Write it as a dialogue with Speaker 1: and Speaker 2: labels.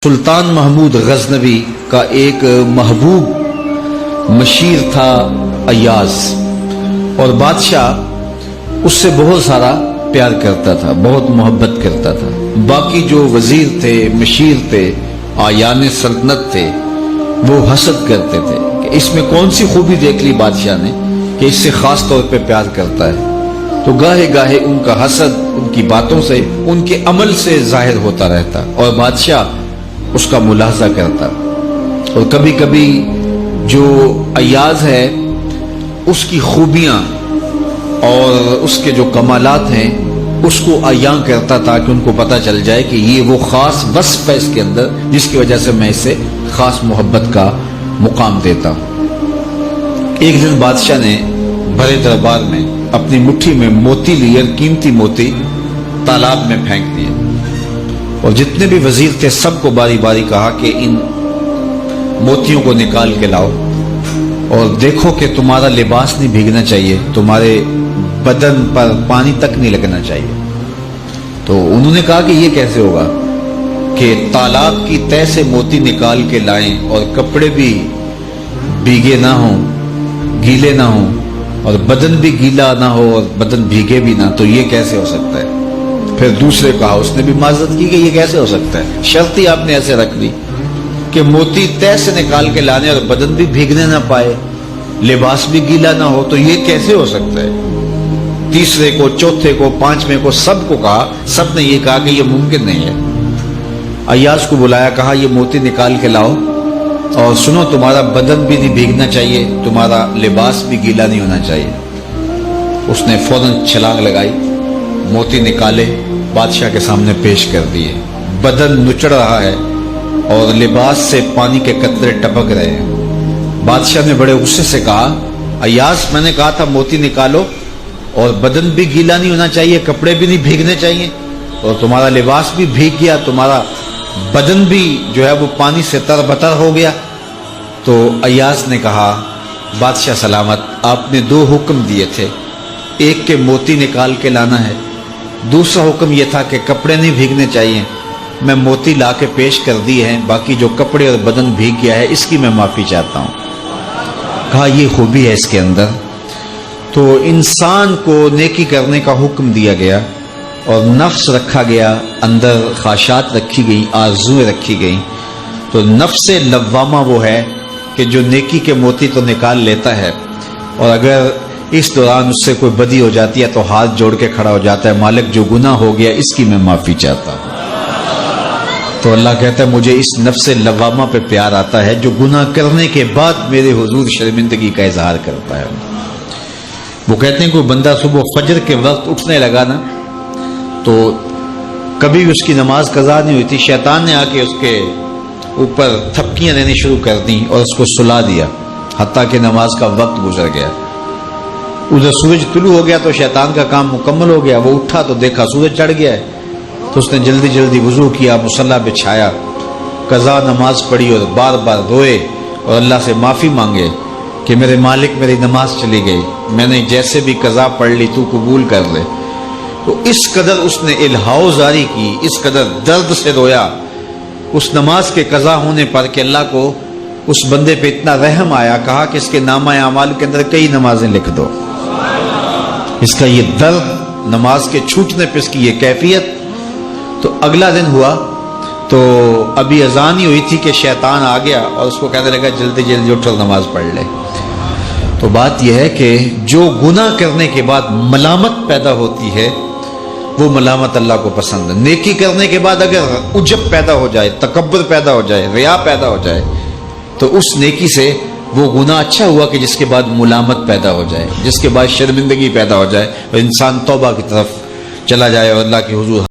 Speaker 1: سلطان محمود غزنوی کا ایک محبوب مشیر تھا ایاز، اور بادشاہ اس سے بہت سارا پیار کرتا تھا، بہت محبت کرتا تھا۔ باقی جو وزیر تھے، مشیر تھے، آیان سلطنت تھے، وہ حسد کرتے تھے کہ اس میں کون سی خوبی دیکھ لی بادشاہ نے کہ اس سے خاص طور پہ پیار کرتا ہے۔ تو گاہے گاہے ان کا حسد ان کی باتوں سے، ان کے عمل سے ظاہر ہوتا رہتا، اور بادشاہ اس کا ملاحظہ کرتا۔ اور کبھی کبھی جو ایاز ہے اس کی خوبیاں اور اس کے جو کمالات ہیں اس کو عیاں کرتا تاکہ ان کو پتہ چل جائے کہ یہ وہ خاص وصف ہے اس کے اندر جس کی وجہ سے میں اسے خاص محبت کا مقام دیتا ہوں۔ ایک دن بادشاہ نے بڑے دربار میں اپنی مٹھی میں موتی لیے، قیمتی موتی تالاب میں پھینک دیے، اور جتنے بھی وزیر تھے سب کو باری باری کہا کہ ان موتیوں کو نکال کے لاؤ، اور دیکھو کہ تمہارا لباس نہیں بھیگنا چاہیے، تمہارے بدن پر پانی تک نہیں لگنا چاہیے۔ تو انہوں نے کہا کہ یہ کیسے ہوگا کہ تالاب کی تہ سے موتی نکال کے لائیں اور کپڑے بھی بھیگے نہ ہوں، گیلے نہ ہوں، اور بدن بھی گیلا نہ ہو اور بدن بھیگے بھی نہ، تو یہ کیسے ہو سکتا ہے؟ پھر دوسرے کہا، اس نے بھی معذرت کی کہ یہ کیسے ہو سکتا ہے، شرط ہی آپ نے ایسے رکھ دی کہ موتی تہ سے نکال کے لانے اور بدن بھی بھیگنے نہ پائے، لباس بھی گیلا نہ ہو، تو یہ کیسے ہو سکتا ہے؟ تیسرے کو، چوتھے کو، پانچویں کو، سب کو کہا، سب نے یہ کہا کہ یہ ممکن نہیں ہے۔ ایاز کو بلایا، کہا یہ موتی نکال کے لاؤ، اور سنو تمہارا بدن بھی نہیں بھیگنا چاہیے، تمہارا لباس بھی گیلا نہیں ہونا چاہیے۔ اس نے فوراً چھلانگ لگائی، موتی نکالے، بادشاہ کے سامنے پیش کر دیے۔ بدن نچڑ رہا ہے اور لباس سے پانی کے قطرے ٹپک رہے ہیں۔ بادشاہ نے بڑے غصے سے کہا، ایاز میں نے کہا تھا موتی نکالو، اور بدن بھی گیلا نہیں ہونا چاہیے، کپڑے بھی نہیں بھیگنے چاہیے، اور تمہارا لباس بھی بھیگ گیا، تمہارا بدن بھی جو ہے وہ پانی سے تر بتر ہو گیا۔ تو ایاز نے کہا، بادشاہ سلامت، آپ نے دو حکم دیے تھے، ایک کہ موتی نکال کے لانا ہے، دوسرا حکم یہ تھا کہ کپڑے نہیں بھیگنے چاہیے۔ میں موتی لا کے پیش کر دی ہیں، باقی جو کپڑے اور بدن بھیگ گیا ہے اس کی میں معافی چاہتا ہوں۔ کہا یہ خوبی ہے اس کے اندر۔ تو انسان کو نیکی کرنے کا حکم دیا گیا، اور نفس رکھا گیا، اندر خواہشات رکھی گئی، آرزویں رکھی گئیں۔ تو نفس لوامہ وہ ہے کہ جو نیکی کے موتی تو نکال لیتا ہے، اور اگر اس دوران اس سے کوئی بدی ہو جاتی ہے تو ہاتھ جوڑ کے کھڑا ہو جاتا ہے، مالک جو گناہ ہو گیا اس کی میں معافی چاہتا ہوں۔ تو اللہ کہتا ہے مجھے اس نفس لوامہ پہ پیار آتا ہے جو گناہ کرنے کے بعد میرے حضور شرمندگی کا اظہار کرتا ہے۔ وہ کہتے ہیں کوئی بندہ صبح فجر کے وقت اٹھنے لگا نا، تو کبھی اس کی نماز قضا نہیں ہوئی تھی، شیطان نے آ کے اس کے اوپر تھپکیاں دینے شروع کر دیں اور اس کو سلا دیا، حتیٰ کہ نماز کا وقت گزر گیا۔ ادھر سورج طلوع ہو گیا تو شیطان کا کام مکمل ہو گیا، وہ اٹھا تو دیکھا سورج چڑھ گیا ہے، تو اس نے جلدی جلدی وضو کیا، مصلی بچھایا، قضا نماز پڑھی، اور بار بار روئے اور اللہ سے معافی مانگے کہ میرے مالک میری نماز چلی گئی، میں نے جیسے بھی قضا پڑھ لی تو قبول کر لے۔ تو اس قدر اس نے الہاؤ زاری کی، اس قدر درد سے رویا اس نماز کے قضا ہونے پر کہ اللہ کو اس بندے پہ اتنا رحم آیا، کہا کہ اس کے نامہ اعمال کے اندر کئی نمازیں لکھ دو۔ اس کا یہ درد، نماز کے چھوٹنے پہ اس کی یہ کیفیت۔ تو اگلا دن ہوا تو ابھی اذان ہی ہوئی تھی کہ شیطان آ گیا اور اس کو کہنے لگا جلدی جلدی اٹھ اور نماز پڑھ لے۔ تو بات یہ ہے کہ جو گناہ کرنے کے بعد ملامت پیدا ہوتی ہے وہ ملامت اللہ کو پسند ہے۔ نیکی کرنے کے بعد اگر عجب پیدا ہو جائے، تکبر پیدا ہو جائے، ریا پیدا ہو جائے، تو اس نیکی سے وہ گناہ اچھا ہوا کہ جس کے بعد ملامت پیدا ہو جائے، جس کے بعد شرمندگی پیدا ہو جائے، اور انسان توبہ کی طرف چلا جائے اور اللہ کے حضور